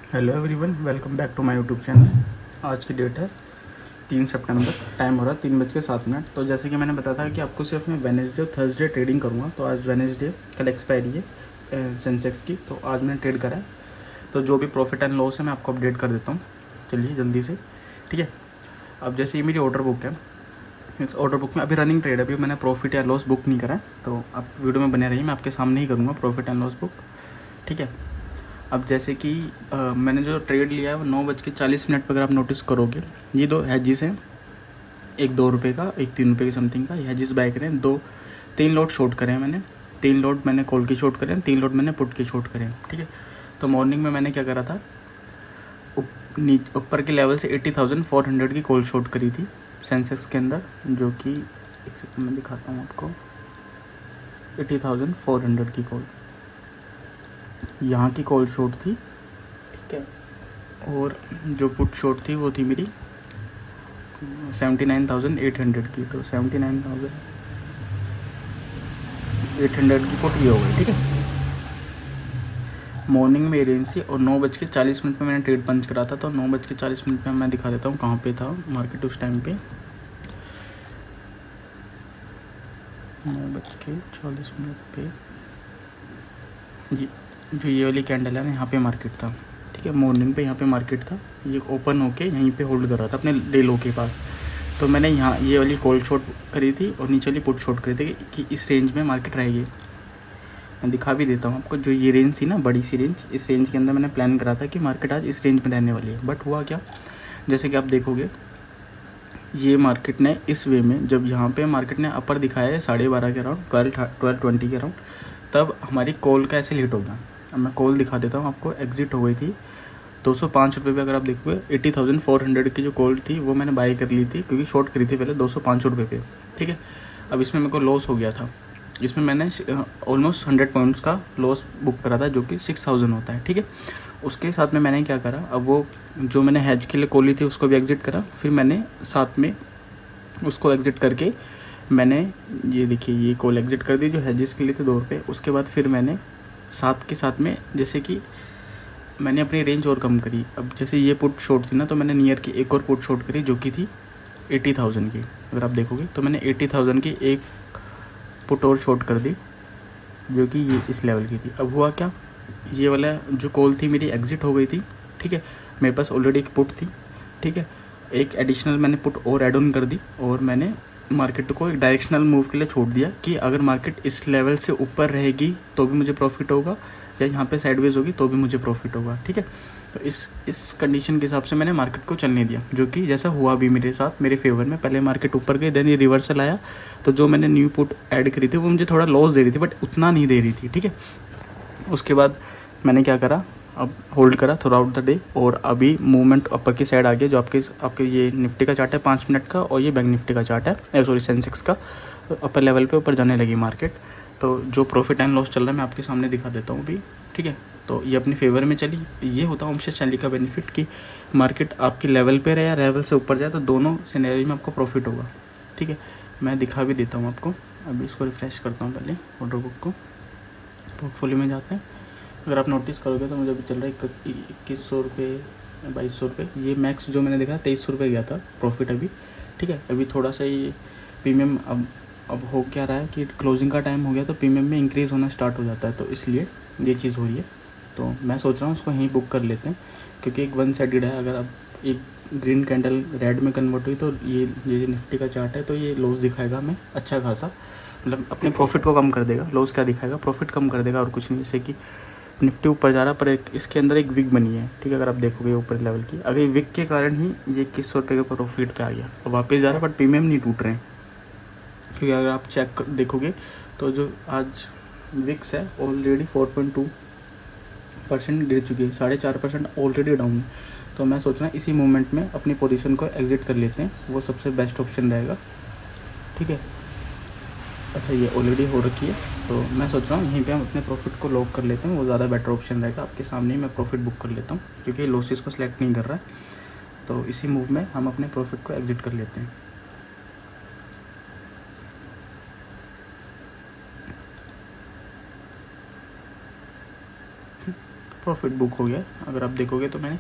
Hello everyone, welcome back to my YouTube channel. आज की date है 3 सितंबर। टाइम हो रहा है 3:07। तो जैसे कि मैंने बताया था कि आपको सिर्फ मैं वेडनेसडे और थर्सडे ट्रेडिंग करूँगा। तो आज वेडनेसडे, कल एक्सपायरी है सेंसेक्स की, तो आज मैंने ट्रेड करा है। तो जो भी प्रॉफिट एंड लॉस है मैं आपको अपडेट कर देता हूँ। चलिए जल्दी से, ठीक है। अब जैसे ये मेरी ऑर्डर बुक है, इस ऑर्डर बुक में अभी रनिंग ट्रेड है, अभी मैंने प्रॉफिट या लॉस बुक नहीं करा है। तो आप वीडियो में बने रहिए, मैं आपके सामने ही करूँगा प्रॉफिट एंड लॉस बुक, ठीक है। अब जैसे कि मैंने जो ट्रेड लिया है वो 9:40 पर, अगर आप नोटिस करोगे, ये दो हैजिस हैं, एक 2 रुपये का, एक 3 रुपये की समथिंग का। ये हैजिस बाय करें, 3 लॉट शॉर्ट करे हैं मैंने। 3 लॉट मैंने कॉल की शॉर्ट करे हैं, 3 लॉट मैंने पुट की शॉर्ट करे हैं, ठीक है। तो मॉर्निंग में मैंने क्या करा था, ऊपर के लेवल से 80,400 की कॉल शॉर्ट करी थी सेंसेक्स के अंदर, जो कि एक सेकंड में दिखाता हूँ आपको। 80,400 की कॉल, यहाँ की कॉल शॉर्ट थी, ठीक है। और जो पुट शॉर्ट थी वो थी मेरी 79,800 की। तो 79,800 की पुट ये हो गई, ठीक है। मॉर्निंग में रेंज थी और 9:40 पर मैंने ट्रेड पंच करा था। तो 9:40 पर मैं दिखा देता हूँ कहाँ पे था मार्केट उस टाइम पे। 9:40 पे जी, जो ये वाली कैंडल है ना, यहाँ पे मार्केट था, ठीक है। मॉर्निंग पे यहाँ पे मार्केट था, ये ओपन होके यहीं पे होल्ड कर रहा था अपने डे लो के पास। तो मैंने यहाँ ये वाली कॉल शॉर्ट करी थी और नीचे वाली पुट शॉर्ट करी थी कि इस रेंज में मार्केट रहेगी। मैं दिखा भी देता हूँ आपको, जो ये रेंज थी ना, बड़ी सी रेंज, इस रेंज के अंदर मैंने प्लान करा था कि मार्केट आज इस रेंज में रहने वाली है। बट हुआ क्या, जैसे कि आप देखोगे, ये मार्केट ने इस वे में, जब यहाँ पे मार्केट ने अपर दिखाया है 12:30 के अराउंड, 12:20 के अराउंड, तब हमारी कॉल का ऐसे लेट हो गया। अब मैं कॉल दिखा देता हूँ आपको। एग्जिट हो गई थी 205 रुपये पे। अगर आप देखोगे 80,400 की जो कॉल थी वो मैंने बाई कर ली थी, क्योंकि शॉर्ट करी थी पहले 205 रुपये पे, ठीक है। अब इसमें मेरे को लॉस हो गया था, इसमें मैंने ऑलमोस्ट 100 पॉइंट्स का लॉस बुक करा था, जो कि 6,000 होता है, ठीक है। उसके साथ में मैंने क्या करा, अब वो जो मैंने हैज के लिए कॉल ली थी उसको भी एग्जिट करा, फिर मैंने साथ में उसको एग्जिट करके मैंने, ये देखिए, ये कॉल एग्जिट कर दी जो हैजिस के लिए थे 2 रुपये। उसके बाद फिर मैंने साथ के साथ में, जैसे कि मैंने अपनी रेंज और कम करी। अब जैसे ये पुट शॉर्ट थी ना, तो मैंने नियर की एक और पुट शॉर्ट करी, जो कि थी 80,000 की। अगर आप देखोगे तो मैंने 80,000 की एक पुट और शॉर्ट कर दी, जो कि ये इस लेवल की थी। अब हुआ क्या, ये वाला जो कॉल थी मेरी एग्जिट हो गई थी, ठीक है। मेरे पास ऑलरेडी एक पुट थी, ठीक है। एक एडिशनल मैंने पुट और ऐड ऑन कर दी, और मैंने मार्केट को एक डायरेक्शनल मूव के लिए छोड़ दिया कि अगर मार्केट इस लेवल से ऊपर रहेगी तो भी मुझे प्रॉफिट होगा, या यहाँ पे साइडवेज होगी तो भी मुझे प्रॉफिट होगा, ठीक है। तो इस कंडीशन के हिसाब से मैंने मार्केट को चलने दिया, जो कि जैसा हुआ भी मेरे साथ, मेरे फेवर में। पहले मार्केट ऊपर गई, देन ये रिवर्सल आया, तो जो मैंने न्यू पुट ऐड करी थी वो मुझे थोड़ा लॉस दे रही थी, बट उतना नहीं दे रही थी, ठीक है। उसके बाद मैंने क्या करा, अब होल्ड करा थ्रू आउट द डे, और अभी मूवमेंट अपर की साइड आ गया। जो आपके आपके ये निफ्टी का चार्ट है 5 मिनट का, और ये बैंक निफ्टी का चार्ट है, सॉरी सेंसेक्स का। तो अपर लेवल पे ऊपर जाने लगी मार्केट। तो जो प्रॉफिट एंड लॉस चल रहा है मैं आपके सामने दिखा देता हूँ अभी, ठीक है। तो ये अपने फेवर में चली। ये होता है ऑप्शन चैनल का बेनिफिट, कि मार्केट आपकी लेवल पे रहे या लेवल से ऊपर जाए, तो दोनों सिनेरियो में आपको प्रॉफिट होगा, ठीक है। मैं दिखा भी देता हूँ आपको। अभी इसको रिफ्रेश करता हूँ पहले, ऑर्डर बुक को, पोर्टफोलियो में जाते हैं। अगर आप नोटिस करोगे तो मुझे अभी चल रहा है 2100 रुपये, 2200 रुपये। ये मैक्स जो मैंने देखा 2300 रुपये गया था प्रॉफिट अभी, ठीक है। अभी थोड़ा सा ये प्रीमियम, अब हो क्या रहा है कि क्लोजिंग का टाइम हो गया, तो प्रीमियम में इंक्रीज़ होना स्टार्ट हो जाता है, तो इसलिए ये चीज़ हो रही है। तो मैं सोच रहा हूँ उसको यहीं बुक कर लेते हैं, क्योंकि एक वन साइडेड है। अगर अब एक ग्रीन कैंडल रेड में कन्वर्ट हुई, तो ये निफ्टी का चार्ट है, तो ये लॉस दिखाएगा हमें अच्छा खासा, मतलब अपने प्रॉफिट को कम कर देगा। लॉस क्या दिखाएगा, प्रॉफिट कम कर देगा, और कुछ नहीं। जैसे कि निफ्टी ऊपर जा रहा है, पर एक इसके अंदर एक विक बनी है, ठीक है। अगर आप देखोगे ऊपर लेवल की, अगर ये विक के कारण ही ये 2100 रुपये के प्रॉफिट पे आ गया, और वापस जा रहा है, बट प्रीमियम नहीं टूट रहे हैं। क्योंकि अगर आप चेक देखोगे तो जो आज विक्स है ऑलरेडी 4.2% गिर चुकी है, 4.5% ऑलरेडी डाउन है। तो मैं सोच रहा हूँ इसी मोमेंट में अपनी पोजीशन को एग्जिट कर लेते हैं, वो सबसे बेस्ट ऑप्शन रहेगा, ठीक है। अच्छा, ये ऑलरेडी हो रखी है, तो मैं सोच रहा हूँ यहीं पे हम अपने प्रॉफिट को लॉक कर लेते हैं, वो ज़्यादा बेटर ऑप्शन रहेगा। आपके सामने ही मैं प्रॉफिट बुक कर लेता हूँ, क्योंकि लॉसेस को सिलेक्ट नहीं कर रहा है। तो इसी मूव में हम अपने प्रॉफिट को एग्जिट कर लेते हैं। प्रॉफिट बुक हो गया। अगर आप देखोगे तो मैंने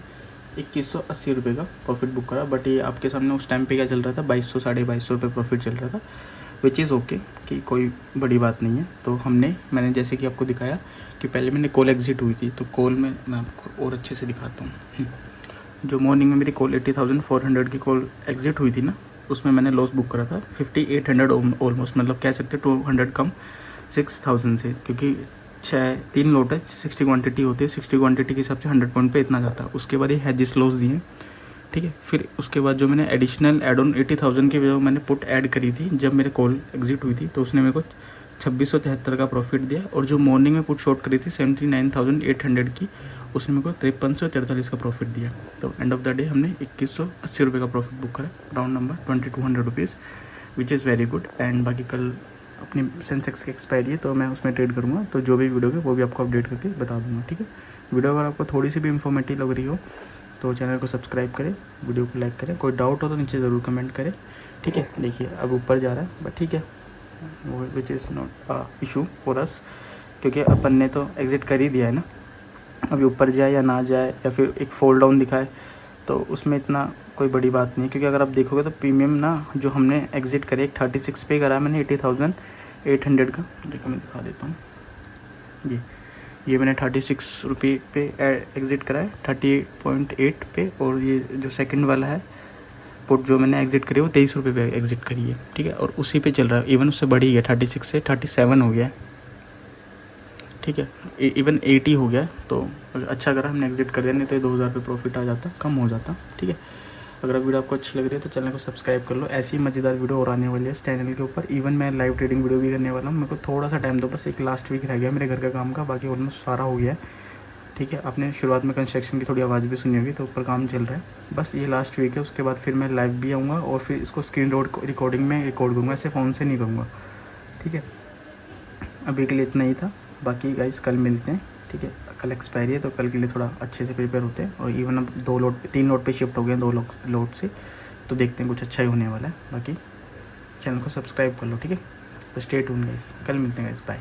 2180 रुपये का प्रॉफिट बुक करा, बट ये आपके सामने उस टाइम पे क्या चल रहा था, 2200 2250 रुपये प्रॉफिट चल रहा था, विच इज़ ओके, कि कोई बड़ी बात नहीं है। तो मैंने जैसे कि आपको दिखाया कि पहले मैंने कॉल एग्जिट हुई थी, तो कॉल में मैं आपको और अच्छे से दिखाता हूँ। जो मॉर्निंग में मेरी कॉल 80,400 की कॉल एग्जिट हुई थी ना, उसमें मैंने लॉस बुक करा था 5800 ऑलमोस्ट, मतलब कह सकते 200 कम 6000 से, क्योंकि 3 लोट है, 60 क्वांटिटी होती है, 60 क्वांटिटी के हिसाब से 100 पॉइंट पे इतना जाता है। उसके बाद ये हैजिस लॉस दिए, ठीक है। फिर उसके बाद जो मैंने एडिशनल एड ऑन 80,000 की जो मैंने पुट ऐड करी थी जब मेरे कॉल एग्जिट हुई थी, तो उसने मेरे को 2673 का प्रॉफिट दिया। और जो मॉर्निंग में पुट शॉर्ट करी थी 79,800 की, उसने मेरे को 5343 का प्रॉफिट दिया। तो एंड ऑफ द डे हमने 2180 रुपये का प्रॉफिट बुक करा, round number 2200 rupees, which is very good. And बाकी कल अपनी सेंसेक्स की एक्सपायरी है, तो मैं उसमें ट्रेड करूँगा, तो जो भी वीडियो है वो भी आपको अपडेट करके बता दूँगा, ठीक है। वीडियो अगर आपको थोड़ी सी भी इन्फॉर्मेटिव लग रही हो तो चैनल को सब्सक्राइब करें, वीडियो को लाइक करें, कोई डाउट हो तो नीचे ज़रूर कमेंट करें, ठीक है। देखिए अब ऊपर जा रहा है, बट ठीक है, वो which is not a issue for us, क्योंकि अपन ने तो एग्ज़िट कर ही दिया है ना। अभी ऊपर जाए या ना जाए या फिर एक फॉल डाउन दिखाए, तो उसमें इतना कोई बड़ी बात नहीं है, क्योंकि अगर आप देखोगे तो प्रीमियम ना जो हमने एग्ज़िट करे 36 पे करा मैंने 80,800 का, देखो मैं दिखा देता हूँ। ये मैंने 36 रुपये पे एग्ज़िट करा है 38.8 पे, और ये जो सेकंड वाला है पुट जो मैंने एग्ज़िट करी है वो 23 रुपये पे एग्ज़िट करी है, ठीक है। और उसी पे चल रहा है, इवन उससे बढ़ी है, 36 से 37 हो गया है, ठीक है, इवन 80 हो गया। तो अच्छा करा हमने एग्ज़िट कर दिया, नहीं तो 2000 रुपये प्रॉफिट आ जाता, कम हो जाता, ठीक है। अगर वीडियो आपको अच्छी लग रही है तो चैनल को सब्सक्राइब कर लो, ऐसी ही मज़ेदार वीडियो और आने वाली है इस चैनल के ऊपर। इवन मैं लाइव ट्रेडिंग वीडियो भी करने वाला हूँ, मेरे को थोड़ा सा टाइम दो, बस एक लास्ट वीक रह गया मेरे घर का काम का, बाकी ऑलमोस्ट सारा हो गया है, ठीक है। आपने शुरुआत में कंस्ट्रक्शन की थोड़ी आवाज़ भी सुनी होगी, तो ऊपर काम चल रहा है, बस ये लास्ट वीक है, उसके बाद फिर मैं लाइव भी आऊँगा और फिर इसको स्क्रीन रिकॉर्डिंग में रिकॉर्ड करूँगा, ऐसे फ़ोन से नहीं करूँगा, ठीक है। अभी के लिए इतना ही था, बाकी गाइस कल मिलते हैं, ठीक है। कल एक्सपायरी है, तो कल के लिए थोड़ा अच्छे से प्रिपेयर होते हैं, और इवन अब 3 लोट पे शिफ्ट हो गए हैं, 2 लोट से, तो देखते हैं कुछ अच्छा ही होने वाला है। बाकी चैनल को सब्सक्राइब कर लो, ठीक है। तो स्टे ट्यून गाइस, कल मिलते हैं गाइस, बाय।